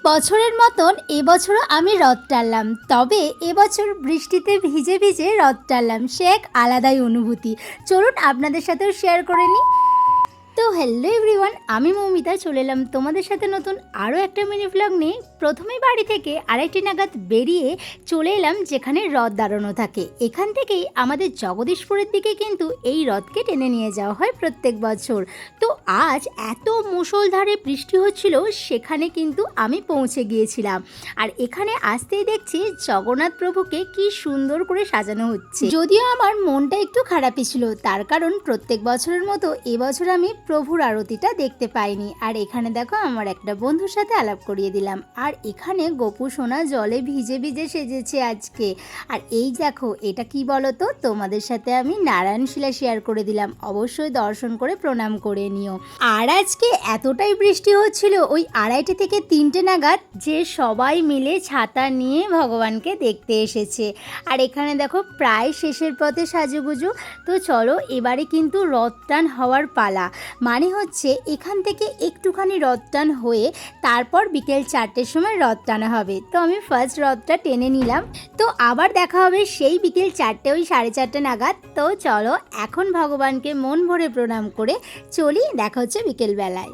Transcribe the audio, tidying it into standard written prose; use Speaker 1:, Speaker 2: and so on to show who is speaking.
Speaker 1: বছরের মতন এবছরও আমি রথ টানলাম, তবে এবছর বৃষ্টিতে ভিজে ভিজে রথ টানলাম, সে এক আলাদাই অনুভূতি। চলুন আপনাদের সাথেও শেয়ার করে নিই। তো হ্যালো এভরিওয়ান, আমি মৌমিতা চলে এলাম তোমাদের সাথে নতুন আরও একটা মিনি ভ্লগ নিয়ে। প্রথমেই বাড়ি থেকে আড়াইটি নাগাদ বেরিয়ে চলে এলাম যেখানে রথ দাঁড়ানো থাকে। এখান থেকেই আমাদের জগদীশপুরের দিকে কিন্তু এই রথকে টেনে নিয়ে যাওয়া হয় প্রত্যেক বছর। তো আজ এত মুষলধারে বৃষ্টি হচ্ছিল, সেখানে কিন্তু আমি পৌঁছে গিয়েছিলাম। আর এখানে আসতেই দেখছি জগন্নাথ প্রভুকে কি সুন্দর করে সাজানো হচ্ছে। যদিও আমার মনটা একটু খারাপই ছিল, তার কারণ প্রত্যেক বছরের মতো এবছর আমি প্রভুর আরতিটা দেখতে পাইনি। আর এখানে দেখো আমার একটা বন্ধুর সাথে আলাপ করিয়ে দিলাম। আর এখানে গোপু সোনা জলে ভিজে ভিজে সেজেছে আজকে। আর এই দেখো এটা কি বলো তো, তোমাদের সাথে আমি নারায়ণশিলা শেয়ার করে দিলাম, অবশ্যই দর্শন করে প্রণাম করে নিও। আর আজকে এতটাই বৃষ্টি হচ্ছিল ওই 2:30 থেকে 3টে নাগাদ, যে সবাই মিলে ছাতা নিয়ে ভগবানকে দেখতে এসেছে। আর এখানে দেখো প্রায় শেষের পথে সাজুগুজু। তো চলো এবারে কিন্তু রথ টান হওয়ার পালা। মানে হচ্ছে এখান থেকে একটুখানি রথ টান হয়ে তারপর বিকেল 4টের সময় রথ টানা হবে। তো আমি ফার্স্ট রথটা টেনে নিলাম। তো আবার দেখা হবে সেই বিকেল 4টে, ওই 4:30 নাগাদ। তো চলো এখন ভগবানকে মন ভরে প্রণাম করে চলি, দেখা হচ্ছে বিকেলবেলায়।